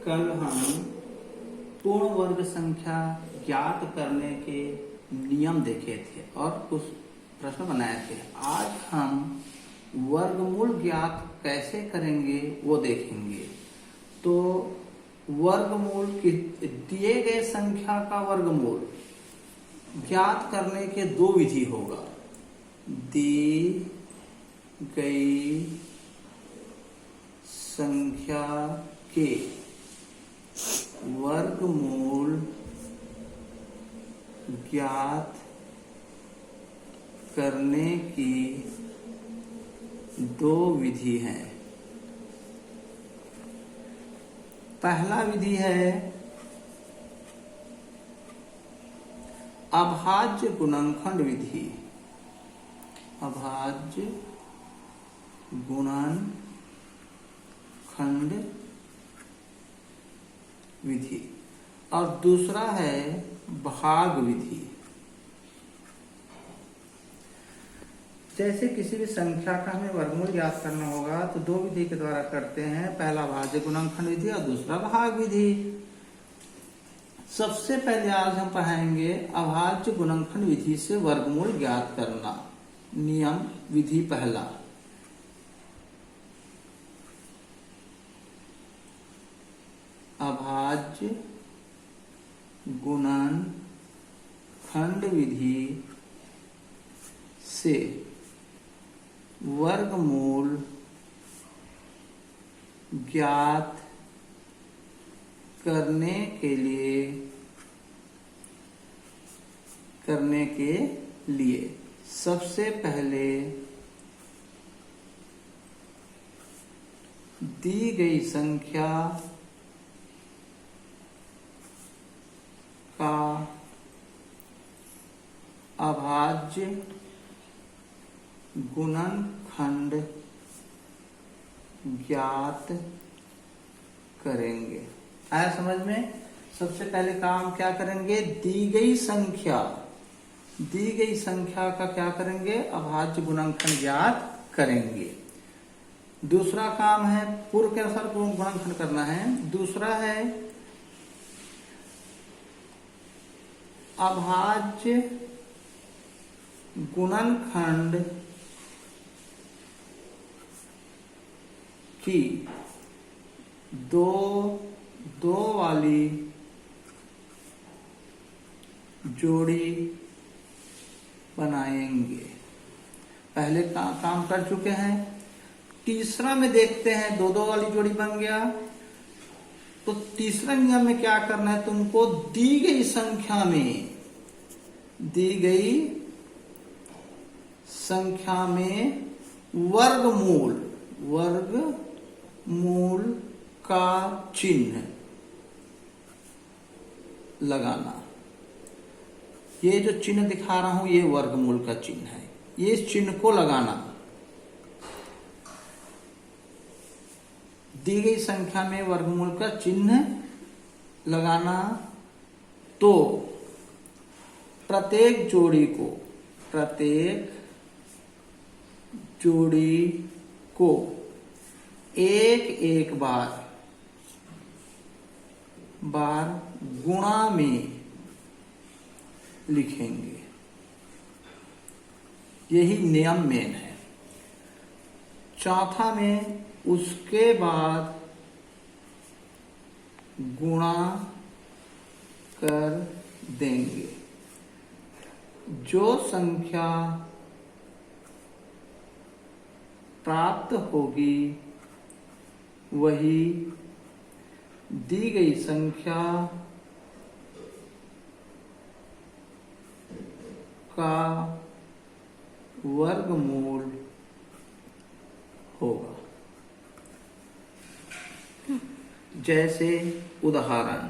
कल हम पूर्ण वर्ग संख्या ज्ञात करने के नियम देखे थे और कुछ प्रश्न बनाए थे। आज हम वर्गमूल ज्ञात कैसे करेंगे वो देखेंगे। तो वर्गमूल दिए गए संख्या का वर्गमूल ज्ञात करने के दो विधि होगा। दी गई संख्या के वर्गमूल ज्ञात करने की दो विधि हैं। पहला विधि है अभाज्य गुणनखंड विधि। अभाज्य गुणनखंड विधि और दूसरा है भाग विधि। जैसे किसी भी संख्या का हमें वर्गमूल ज्ञात करना होगा तो दो विधि के द्वारा करते हैं। पहला भाज्य गुणनखंड विधि और दूसरा भाग विधि। सबसे पहले आज हम पढ़ाएंगे अभाज्य गुणनखंड विधि से वर्गमूल ज्ञात करना। नियम विधि पहला। अभाज्य गुणनखंड विधि से वर्गमूल ज्ञात करने के लिए सबसे पहले दी गई संख्या का अभाज्य गुणनखंड ज्ञात करेंगे। आया समझ में? सबसे पहले काम क्या करेंगे? दी गई संख्या का क्या करेंगे? अभाज्य गुणनखंड ज्ञात करेंगे। दूसरा काम है पूर्व के अनुसार गुणनखंड करना है। दूसरा है अभाज्य गुणनखंड की दो वाली जोड़ी बनाएंगे। पहले काम कर चुके हैं। तीसरा में देखते हैं दो वाली जोड़ी बन गया तो तीसरा नियम में क्या करना है? तुमको दी गई संख्या में वर्गमूल का चिन्ह लगाना। ये जो चिन्ह दिखा रहा हूं ये वर्गमूल का चिन्ह है। ये इस चिन्ह को लगाना। दी गई संख्या में वर्गमूल का चिन्ह लगाना तो प्रत्येक जोड़ी को एक बार गुणा में लिखेंगे। यही नियम मेन है। चौथा में उसके बाद गुणा कर देंगे। जो संख्या प्राप्त होगी वही दी गई संख्या का वर्गमूल होगा। जैसे उदाहरण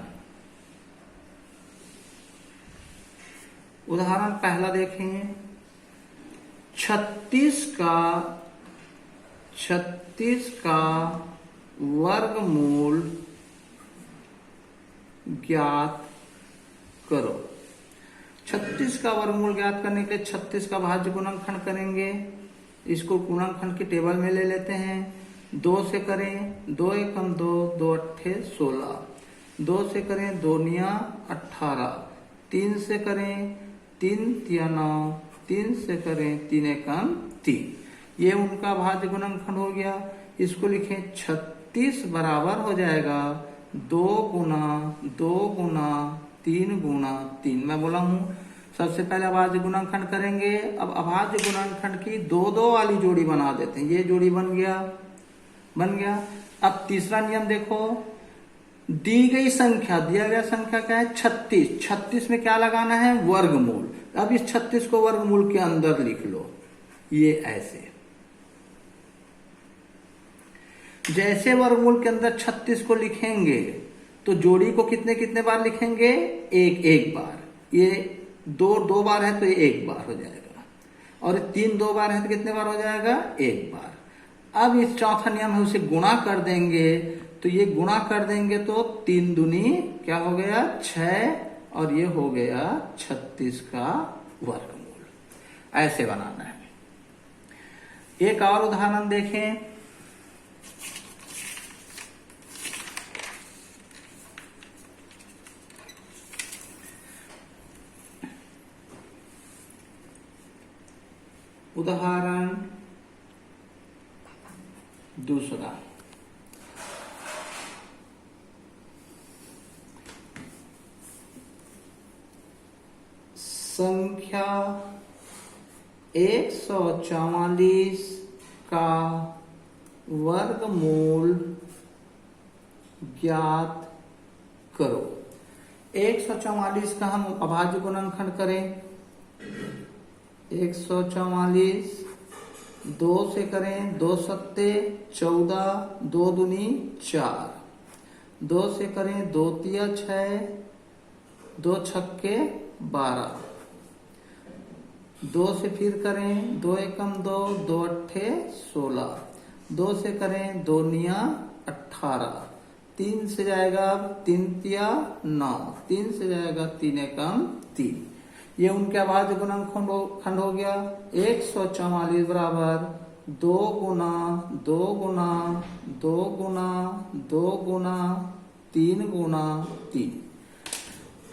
पहला देखेंगे। 36 का वर्गमूल ज्ञात करो। 36 का वर्गमूल ज्ञात करने के लिए 36 का भाज्य गुणनखंड करेंगे। इसको गुणनखंड की टेबल में ले लेते हैं। 2 से करें 2 एकम 2, 2 अट्ठे 16, 2 से करें 2 निया 18, 3 से करें 3 तिया 9, 3 से करें 3 एकम 3। ये उनका भाज्य गुणनखंड हो गया। इसको लिखें 36 बराबर हो जाएगा 2 गुना 2 गुना 3 गुना 3। मैं बोला हूँ सबसे पहले अभाज्य गुणनखंड करेंगे। अब अभाज्य गुणनखंड की 2-2 वाली जोड़ी बना देते हैं। ये जोड़ी बन गया। अब तीसरा नियम देखो, दी गई संख्या, दिया गया संख्या क्या है 36। 36 में क्या लगाना है वर्गमूल। अब इस 36 को वर्गमूल के अंदर लिख लो। ये ऐसे जैसे वर्गमूल के अंदर 36 को लिखेंगे तो जोड़ी को कितने कितने बार लिखेंगे, एक एक बार। ये 2 बार है तो ये 1 बार हो जाएगा, और 3 2 बार है तो कितने बार हो जाएगा, 1 बार। अब इस चौथा नियम है उसे गुणा कर देंगे, तो ये गुणा कर देंगे तो 3 दूनी क्या हो गया 6, और ये हो गया 36 का वर्गमूल। ऐसे बनाना है। एक और उदाहरण देखें। उदाहरण दूसरा, संख्या 144 का वर्गमूल ज्ञात करो। 144 का हम अभाज्य गुणनखंड करें। 144 2 से करें 2 सत्ते 14, 2 दूनी 4, 2 से करें 2 तिया 6, 2 छक्के 12, 2 से फिर करें 2 एकम 2, 2 अट्ठे 16, 2 से करें 2 निया 18, 3 से जाएगा 3 तिया 9, 3 से जाएगा 3 एकम 3। ये उनके अभाज्य गुणनखंड हो गया। 144 बराबर 2 गुना 2 गुना 2 गुना 2 गुना 3 गुना 3।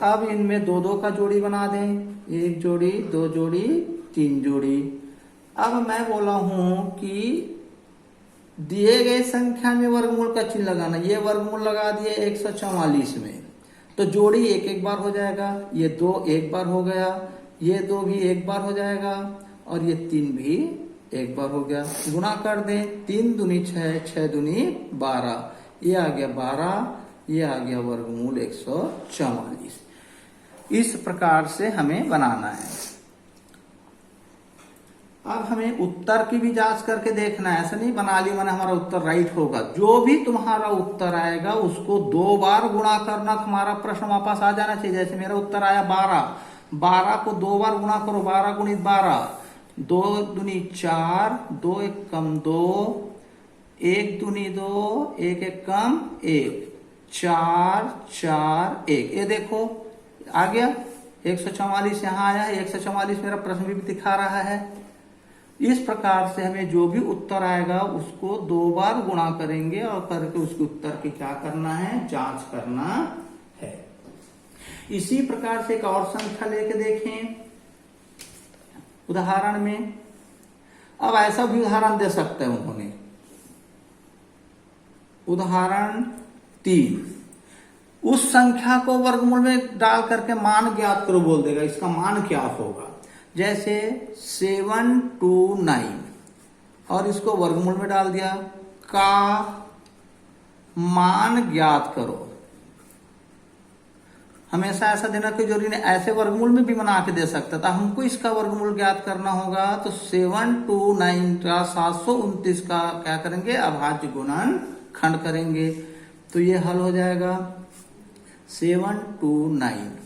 अब इनमें 2-2 का जोड़ी बना दें। 1 जोड़ी 2 जोड़ी 3 जोड़ी। अब मैं बोला हूं कि दिए गए संख्या में वर्गमूल का चिन्ह लगाना। ये वर्गमूल लगा दिए 144 में, तो जोड़ी एक एक बार हो जाएगा। ये 2 एक बार हो गया, ये 2 भी एक बार हो जाएगा, और ये 3 भी एक बार हो गया। गुणा कर दें 3 दूनी 6, 6 दूनी 12, ये आ गया 12, ये आ गया वर्गमूल 144। इस प्रकार से हमें बनाना है। अब हमें उत्तर की भी जांच करके देखना है। ऐसा नहीं बना ली मैंने हमारा उत्तर राइट होगा। जो भी तुम्हारा उत्तर आएगा उसको 2 बार गुणा करना। तुम्हारा प्रश्न वापस आ जाना चाहिए। जैसे मेरा उत्तर आया 12, 12 को 2 बार गुणा करो। 12 गुणित 12, 2 दूनी 4, 2 एकम 2, 1 दूनी 2, 1 एकम 1, 4 4 1। ये देखो आ गया 144 यहाँ आया है। 144 मेरा प्रश्न भी दिखा रहा है। इस प्रकार से हमें जो भी उत्तर आएगा उसको 2 बार गुणा करेंगे और करके उसके उत्तर की क्या करना है, जांच करना है। इसी प्रकार से एक और संख्या लेके देखें उदाहरण में। अब ऐसा भी उदाहरण दे सकते हैं उन्होंने। उदाहरण 3, उस संख्या को वर्गमूल में डाल करके मान ज्ञात करो बोल देगा। इसका मान क्या होगा, जैसे 729 और इसको वर्गमूल में डाल दिया। का मान ज्ञात करो। हमेशा ऐसा देना कोई जरूरी नहीं, ऐसे वर्गमूल में भी बना के दे सकता था। हमको इसका वर्गमूल ज्ञात करना होगा तो 729 का 729 का क्या करेंगे, अभाज्य गुणनखंड करेंगे। तो ये हल हो जाएगा 729।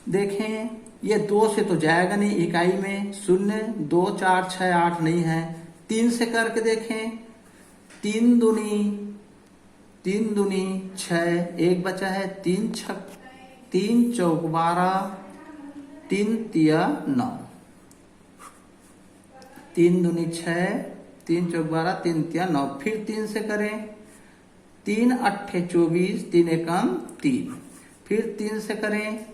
देखें ये 2 से तो जाएगा नहीं, इकाई में 0 2 4 6 8 नहीं है। 3 से करके देखें, 3 दूनी 6, 1 बचा है, 3 चौक 12, 3 तिया 9, 3 दूनी 6, 3 चौक 12, 3 तिया 9, फिर 3 से करें, 3 अट्ठे 24, 3 एकम 3, फिर 3 से करें,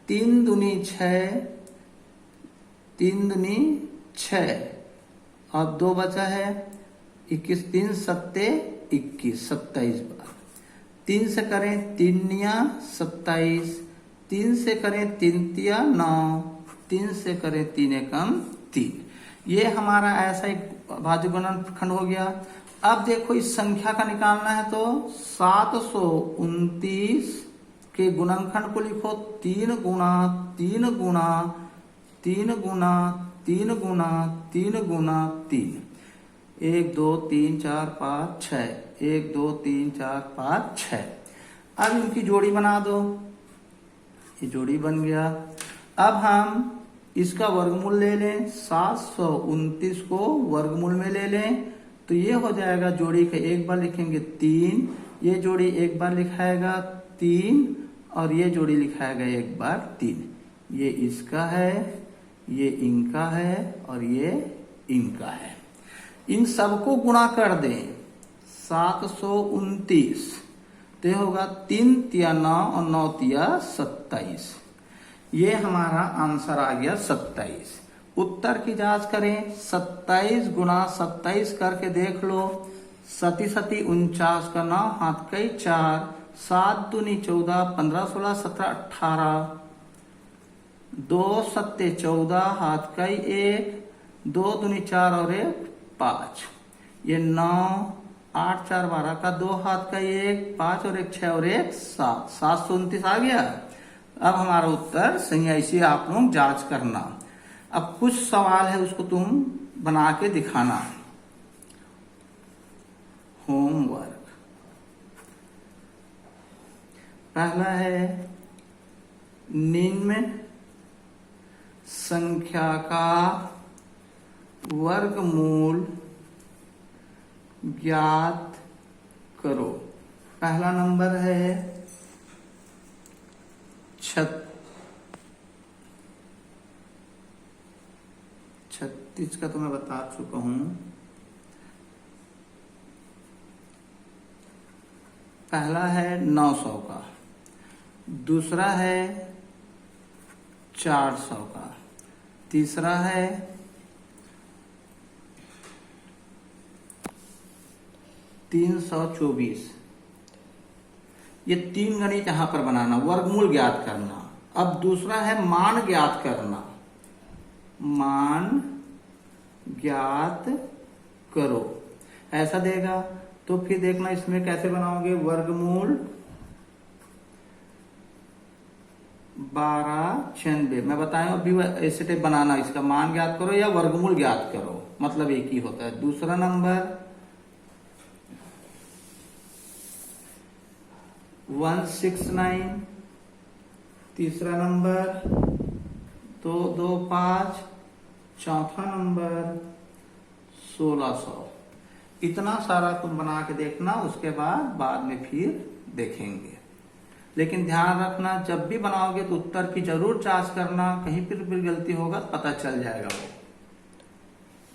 3 दूनी 6, 3 दूनी 6 और 2 बचा है 21, 3 सत्ते 21, 27 बार। 3 से करें 3 निया 27, 3 से करें 3 तिया 9, 3 से करें 3 एकम 3। ये हमारा ऐसा एक भाज्य गुणनखंड हो गया। अब देखो इस संख्या का निकालना है तो 729 के गुणनखंड को लिखो 3 गुणा 3 गुणा 3 गुणा 3 गुणा 3 गुणा 3, 1 2 3 4 5 6, 1 2 3 4 5 6। अब इनकी जोड़ी बना दो, ये जोड़ी बन गया। अब हम इसका वर्गमूल ले लें, 729 को वर्गमूल में ले लें तो ये हो जाएगा, जोड़ी का एक बार लिखेंगे 3, ये जोड़ी एक बार लिखाएगा 3 और ये जोड़ी लिखाएगा एक बार 3। ये इसका है, ये इनका है और ये इनका है। इन सबको गुणा कर दें 729 तो होगा 3 तिया 9 और 9 तिया 27। ये हमारा आंसर आ गया 27। उत्तर की जांच करें, 27 गुणा 27 करके देख लो, 7 सती 49 का 9 हाथ कई 4, 7 दूनी 14, 15 16 17 18, 2 सत्ते 14 हाथ कई 1, 2 दूनी 4 और 1 5, ये 9, 8 4 12 का 2 हाथ का 1, 5 और 1 6 और 1 7, 729 आ गया। अब हमारा उत्तर सही है, इसे आप लोग जांच करना। अब कुछ सवाल है उसको तुम बना के दिखाना। होमवर्क पहला है, निम्न संख्या का वर्गमूल ज्ञात करो। पहला नंबर है 36 का तो मैं बता चुका हूं। पहला है 900 का, दूसरा है 400 का, तीसरा है 324। ये 3 गणित यहां पर बनाना, वर्गमूल ज्ञात करना। अब दूसरा है मान ज्ञात करना, मान ज्ञात करो ऐसा देगा। तो फिर देखना इसमें कैसे बनाओगे, वर्गमूल 1296। मैं बताया अभी ऐसे टाइप बनाना, इसका मान ज्ञात करो या वर्गमूल ज्ञात करो, मतलब एक ही होता है। दूसरा नंबर 169, तीसरा नंबर 225, चौथा नंबर 1600। इतना सारा तुम बना के देखना, उसके बाद में फिर देखेंगे। लेकिन ध्यान रखना, जब भी बनाओगे तो उत्तर की जरूर जांच करना, कहीं पर भी गलती होगा पता चल जाएगा वो।